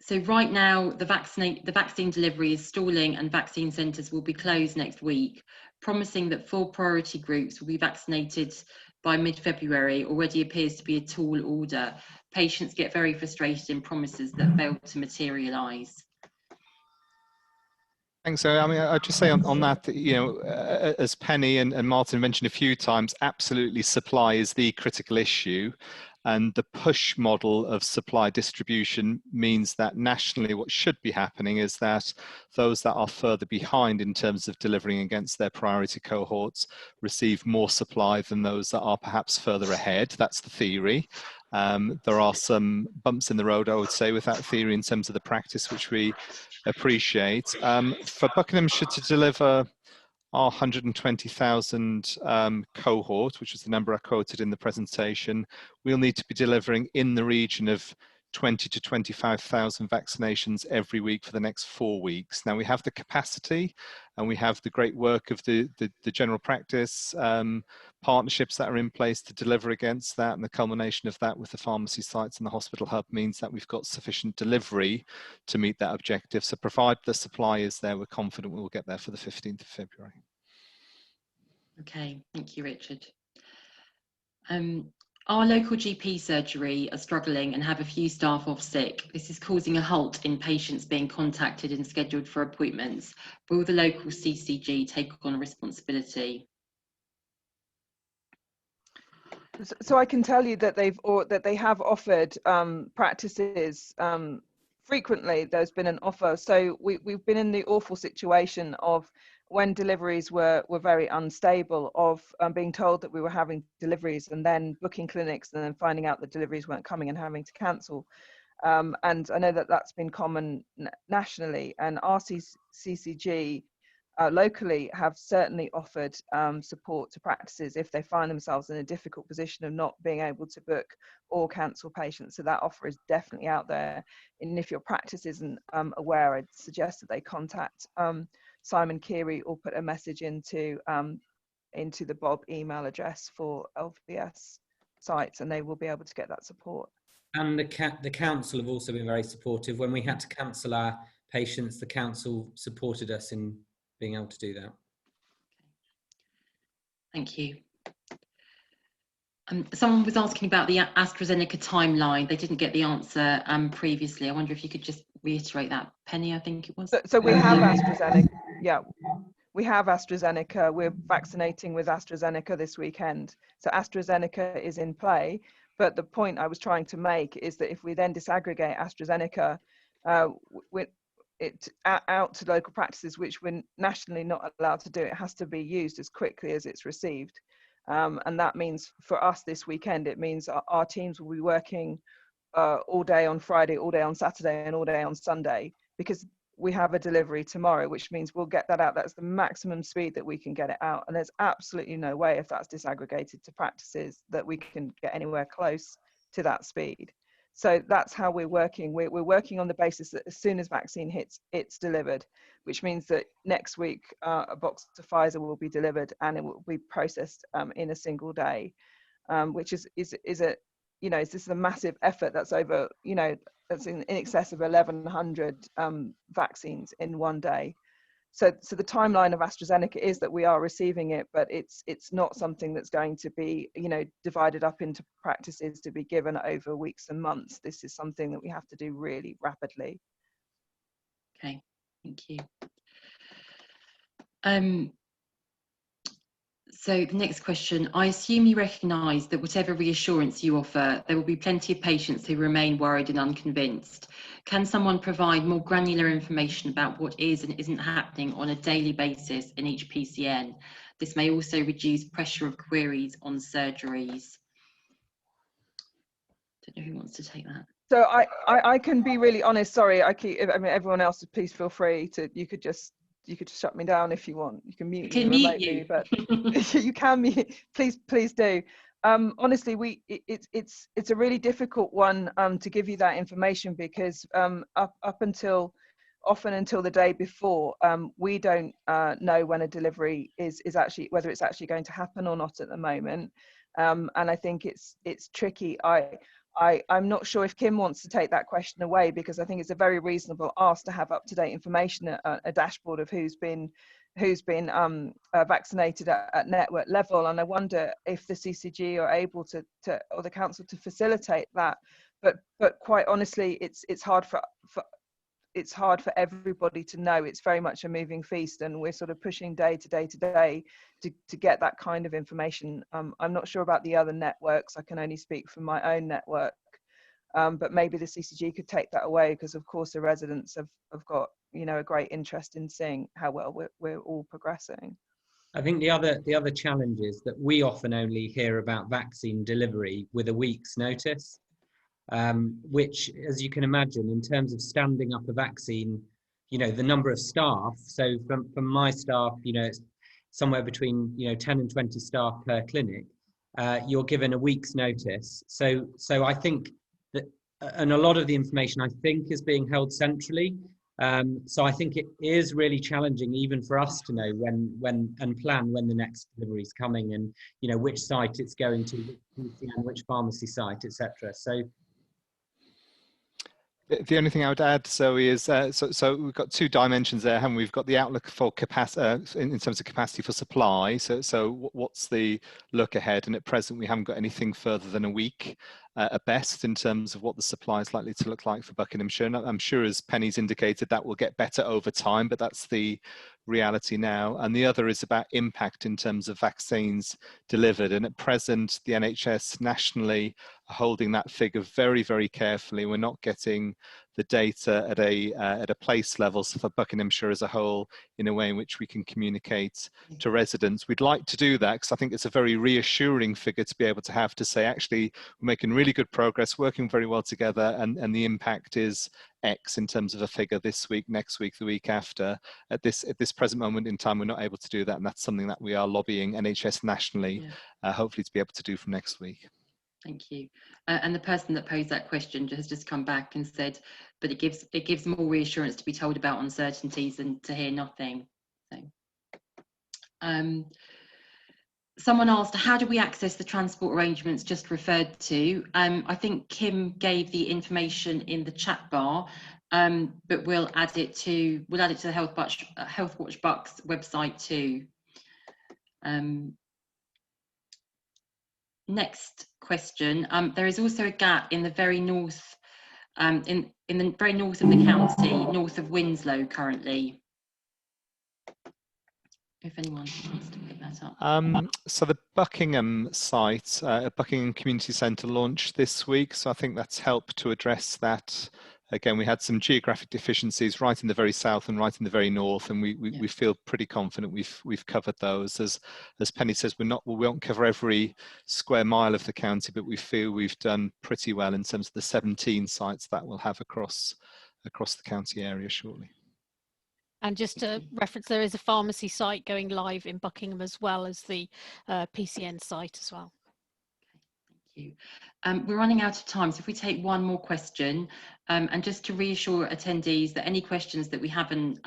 So right now, the vaccine delivery is stalling and vaccine centres will be closed next week, promising that 4 priority groups will be vaccinated by mid-February already appears to be a tall order. Patients get very frustrated in promises that fail to materialise. Thanks. So, I mean, I'd just say on that, you know, as Penny and Martin mentioned a few times, absolutely supply is the critical issue. And the push model of supply distribution means that nationally what should be happening is that those that are further behind in terms of delivering against their priority cohorts receive more supply than those that are perhaps further ahead. That's the theory. There are some bumps in the road, I would say, with that theory in terms of the practice, which we appreciate. For Buckinghamshire to deliver our 120,000 cohort, which is the number I quoted in the presentation, we'll need to be delivering in the region of 20 to 25,000 vaccinations every week for the next 4 weeks. Now we have the capacity and we have the great work of the general practice partnerships that are in place to deliver against that, and the culmination of that with the pharmacy sites and the hospital hub means that we've got sufficient delivery to meet that objective. So provided the supply is there, we're confident we'll get there for the 15th of February. Okay, thank you, Richard. Our local GP surgery are struggling and have a few staff off sick. This is causing a halt in patients being contacted and scheduled for appointments. Will the local CCG take on responsibility? So I can tell you that they have offered practices frequently. There's been an offer. So we've been in the awful situation of when deliveries were very unstable, of being told that we were having deliveries and then booking clinics and then finding out that deliveries weren't coming and having to cancel. And I know that that's been common nationally, and our CCG locally have certainly offered support to practices if they find themselves in a difficult position of not being able to book or cancel patients. So that offer is definitely out there. And if your practice isn't aware, I'd suggest that they contact Simon Keary or put a message into the Bob email address for LVS sites, and they will be able to get that support. And the council have also been very supportive. When we had to cancel our patients, the council supported us in being able to do that. Thank you. Someone was asking about the Astrazeneca timeline. They didn't get the answer previously. I wonder if you could just reiterate that. Penny, I think it was. So we have AstraZeneca. Yeah, we have AstraZeneca. We're vaccinating with AstraZeneca this weekend. So AstraZeneca is in play. But the point I was trying to make is that if we then disaggregate AstraZeneca out to local practices, which we're nationally not allowed to do, it has to be used as quickly as it's received. And that means for us this weekend, it means our teams will be working all day on Friday, all day on Saturday, and all day on Sunday, because we have a delivery tomorrow, which means we'll get that out. That's the maximum speed that we can get it out. And there's absolutely no way, if that's disaggregated to practices, that we can get anywhere close to that speed. So that's how we're working. We're working on the basis that as soon as vaccine hits, it's delivered, which means that next week a box to Pfizer will be delivered and it will be processed in a single day, which is a, you know, this is a massive effort. That's over, you know, that's in excess of 1,100 vaccines in one day. So the timeline of AstraZeneca is that we are receiving it, but it's not something that's going to be, you know, divided up into practices to be given over weeks and months. This is something that we have to do really rapidly. Okay, thank you. So the next question, I assume you recognise that whatever reassurance you offer, there will be plenty of patients who remain worried and unconvinced. Can someone provide more granular information about what is and isn't happening on a daily basis in each PCN? This may also reduce pressure of queries on surgeries. Don't know who wants to take that. So I can be really honest. Sorry, I mean, everyone else, please feel free to. You could just shut me down if you want. You can mute me remotely, but you can mute. Please do. Honestly, it's a really difficult one to give you that information, because up until the day before, we don't know when a delivery is actually, whether it's actually going to happen or not at the moment, and I think it's tricky. I'm not sure if Kim wants to take that question away, because I think it's a very reasonable ask to have up-to-date information, a dashboard of who's been vaccinated at network level. And I wonder if the CCG are able to or the council to facilitate that. But quite honestly, it's hard for it's hard for everybody to know. It's very much a moving feast, and we're sort of pushing day to day to get that kind of information. I'm not sure about the other networks. I can only speak for my own network, but maybe the CCG could take that away, because of course the residents have got, you know, a great interest in seeing how well we're all progressing. I think the other challenge is that we often only hear about vaccine delivery with a week's notice, which, as you can imagine, in terms of standing up a vaccine, you know, the number of staff. So from my staff, you know, it's somewhere between, you know, 10 and 20 staff per clinic. You're given a week's notice. So I think that, and a lot of the information I think is being held centrally. So I think it is really challenging even for us to know when and plan when the next delivery is coming, and, you know, which site it's going to, which pharmacy site, etc. So the only thing I would add, Zoe, is so we've got two dimensions there, haven't we? We've got the outlook for capacity in terms of capacity for supply. So what's the look ahead? And at present, we haven't got anything further than a week at best in terms of what the supply is likely to look like for Buckinghamshire. And I'm sure, as Penny's indicated, that will get better over time, but that's the reality now. And the other is about impact in terms of vaccines delivered. And at present, the NHS nationally are holding that figure very, very carefully. We're not getting the data at a place level, so for Buckinghamshire as a whole, in a way in which we can communicate to residents. We'd like to do that because I think it's a very reassuring figure to be able to have, to say, actually, we're making really good progress, working very well together, and the impact is X in terms of a figure this week, next week, the week after. At this present moment in time, we're not able to do that, and that's something that we are lobbying NHS nationally, hopefully to be able to do from next week. Thank you. And the person that posed that question has just come back and said, but it gives more reassurance to be told about uncertainties than to hear nothing. So, someone asked, how do we access the transport arrangements just referred to? I think Kim gave the information in the chat bar, but we'll add it to the Healthwatch Bucks website too. Next question. There is also a gap in the very north, in the very north of the county, north of Winslow currently. If anyone wants to pick that up. So the Buckingham site, Buckingham Community Centre launched this week. So I think that's helped to address that. Again, we had some geographic deficiencies right in the very south and right in the very north, and we feel pretty confident we've covered those. As Penny says, we won't cover every square mile of the county, but we feel we've done pretty well in terms of the 17 sites that we'll have across the county area shortly. And just to reference, there is a pharmacy site going live in Buckingham as well as the PCN site as well. Thank you. We're running out of time, so if we take one more question, and just to reassure attendees that any questions that we haven't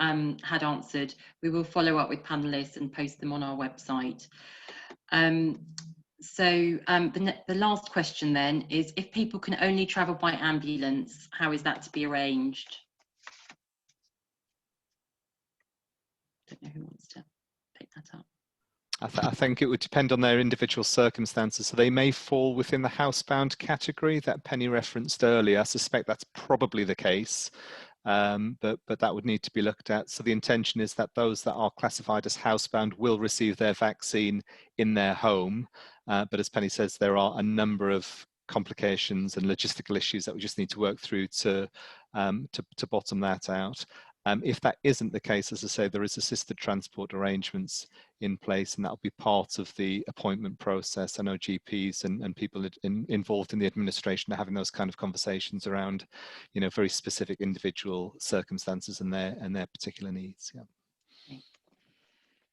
had answered, we will follow up with panelists and post them on our website. So the last question then is, if people can only travel by ambulance, how is that to be arranged? I don't know who wants to pick that up. I think it would depend on their individual circumstances. So they may fall within the housebound category that Penny referenced earlier. I suspect that's probably the case, but that would need to be looked at. So the intention is that those that are classified as housebound will receive their vaccine in their home. But as Penny says, there are a number of complications and logistical issues that we just need to work through to bottom that out. If that isn't the case, as I say, there is assisted transport arrangements in place, and that'll be part of the appointment process. I know GPs and people involved in the administration are having those kind of conversations around, you know, very specific individual circumstances and their particular needs. Yeah. Okay.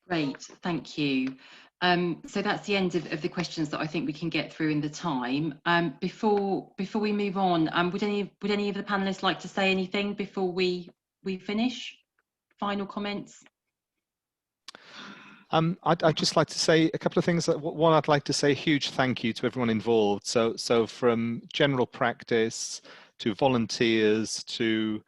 Great, thank you. So that's the end of the questions that I think we can get through in the time. Before we move on, would any of the panelists like to say anything before we finish? Final comments? I'd just like to say a couple of things. One, I'd like to say a huge thank you to everyone involved. So from general practice to volunteers to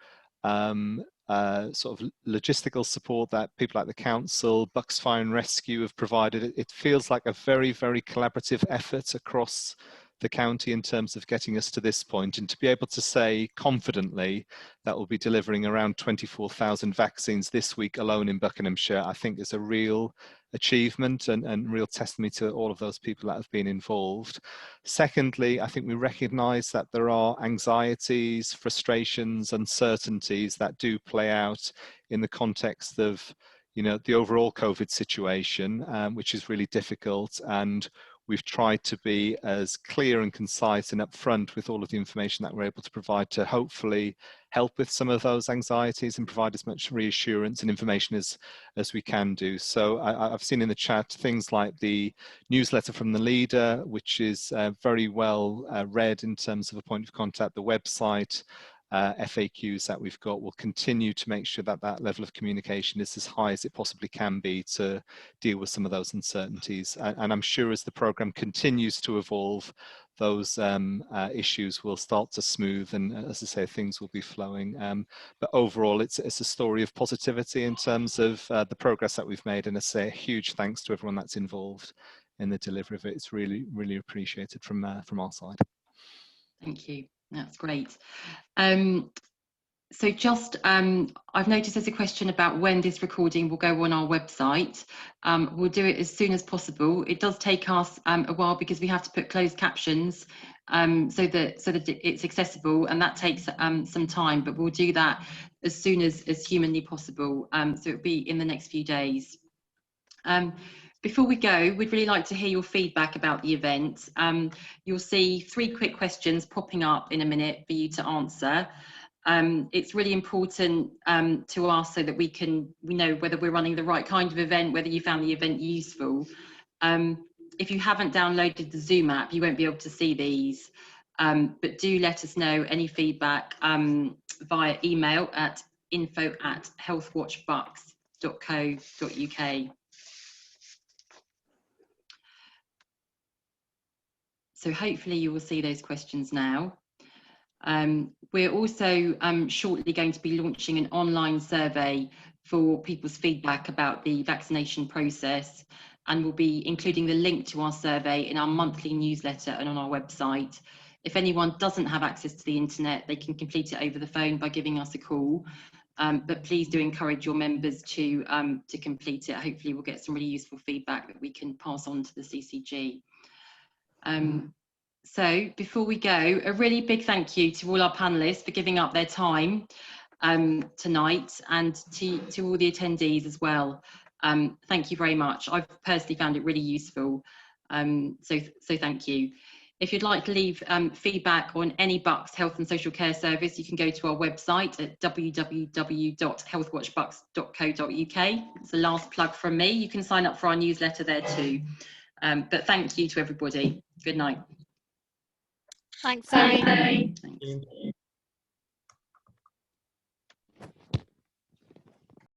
sort of logistical support that people like the council, Bucks Fire and Rescue have provided. It feels like a very, very collaborative effort across the county in terms of getting us to this point, and to be able to say confidently that we'll be delivering around 24,000 vaccines this week alone in Buckinghamshire, I think is a real achievement and real testimony to all of those people that have been involved. Secondly, I think we recognise that there are anxieties, frustrations, uncertainties that do play out in the context of, you know, the overall COVID situation, which is really difficult, and we've tried to be as clear and concise and upfront with all of the information that we're able to provide to hopefully help with some of those anxieties and provide as much reassurance and information as we can do. So I've seen in the chat things like the newsletter from the leader, which is very well read in terms of a point of contact, the website, FAQs that we've got. Will continue to make sure that that level of communication is as high as it possibly can be to deal with some of those uncertainties. And I'm sure as the programme continues to evolve, those issues will start to smooth, and as I say, things will be flowing. But overall, it's a story of positivity in terms of the progress that we've made, and I say a huge thanks to everyone that's involved in the delivery of it. It's really, really appreciated from our side. Thank you. That's great. So just, I've noticed there's a question about when this recording will go on our website. We'll do it as soon as possible. It does take us a while because we have to put closed captions so that it's accessible, and that takes some time, but we'll do that as soon as humanly possible. So it'll be in the next few days. Before we go, we'd really like to hear your feedback about the event. You'll see 3 quick questions popping up in a minute for you to answer. It's really important to us so that we know whether we're running the right kind of event, whether you found the event useful. If you haven't downloaded the Zoom app, you won't be able to see these, but do let us know any feedback via email at info@healthwatchbucks.co.uk. So hopefully you will see those questions now. We're also shortly going to be launching an online survey for people's feedback about the vaccination process, and we'll be including the link to our survey in our monthly newsletter and on our website. If anyone doesn't have access to the internet, they can complete it over the phone by giving us a call. But please do encourage your members to complete it. Hopefully we'll get some really useful feedback that we can pass on to the CCG. So before we go, a really big thank you to all our panelists for giving up their time tonight, and to all the attendees as well. Thank you very much. I've personally found it really useful. So thank you. If you'd like to leave feedback on any Bucks Health and Social Care service, you can go to our website at www.healthwatchbucks.co.uk. It's the last plug from me. You can sign up for our newsletter there too. But thank you to everybody. Good night. Thanks, Zoe. Thanks.